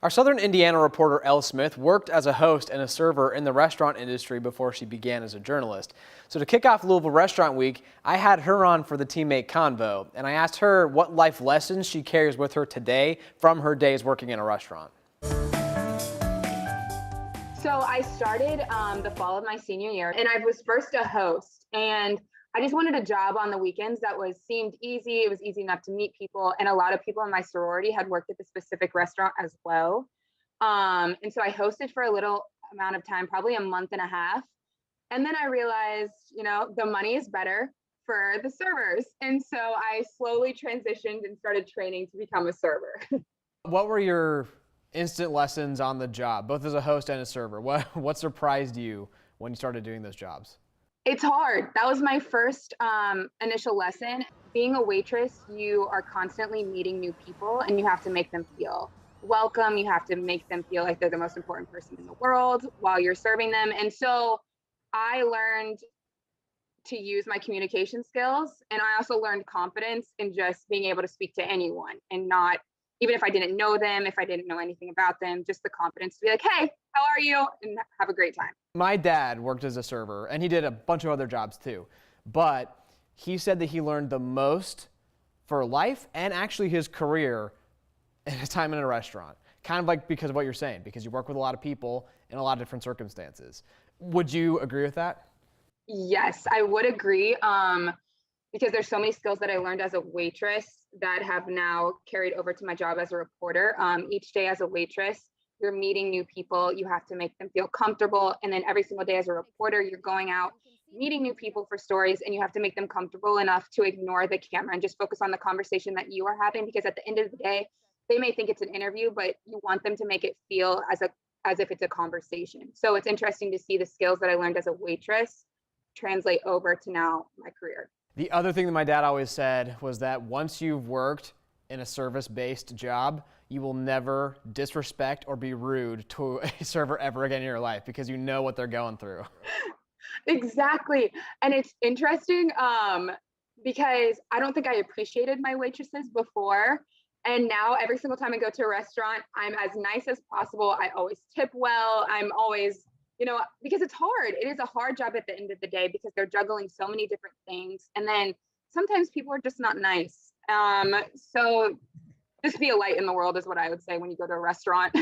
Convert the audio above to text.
Our Southern Indiana reporter Elle Smith worked as a host and a server in the restaurant industry before she began as a journalist. So to kick off Louisville Restaurant Week, I had her on for the teammate Convo, and I asked her what life lessons she carries with her today from her days working in a restaurant. So I started the fall of my senior year, and I was first a host, and I just wanted a job on the weekends that seemed easy. It was easy enough to meet people, and a lot of people in my sorority had worked at the specific restaurant as well. And so I hosted for a little amount of time, probably a month and a half, and then I realized, the money is better for the servers, and so I slowly transitioned and started training to become a server. What were your instant lessons on the job, both as a host and a server? What surprised you when you started doing those jobs? It's hard. That was my first initial lesson. Being a waitress, you are constantly meeting new people and you have to make them feel welcome. You have to make them feel like they're the most important person in the world while you're serving them. And so I learned to use my communication skills. And I also learned confidence in just being able to speak to anyone and not, even if I didn't know them, if I didn't know anything about them, just the confidence to be like, hey, how are you? And have a great time. My dad worked as a server, and he did a bunch of other jobs too. But he said that he learned the most for life and actually his career in his time in a restaurant. Kind of like because of what you're saying, because you work with a lot of people in a lot of different circumstances. Would you agree with that? Yes, I would agree. Because there's so many skills that I learned as a waitress that have now carried over to my job as a reporter. Each day as a waitress, you're meeting new people. You have to make them feel comfortable. And then every single day as a reporter, you're going out, meeting new people for stories, and you have to make them comfortable enough to ignore the camera and just focus on the conversation that you are having. Because at the end of the day, they may think it's an interview, but you want them to make it feel as if it's a conversation. So it's interesting to see the skills that I learned as a waitress translate over to now my career. The other thing that my dad always said was that once you've worked in a service-based job, you will never disrespect or be rude to a server ever again in your life because you know what they're going through. Exactly. And it's interesting because I don't think I appreciated my waitresses before. And now every single time I go to a restaurant, I'm as nice as possible. I always tip well. I'm always, because it's hard. It is a hard job at the end of the day because they're juggling so many different things. And then sometimes people are just not nice. So just be a light in the world is what I would say when you go to a restaurant.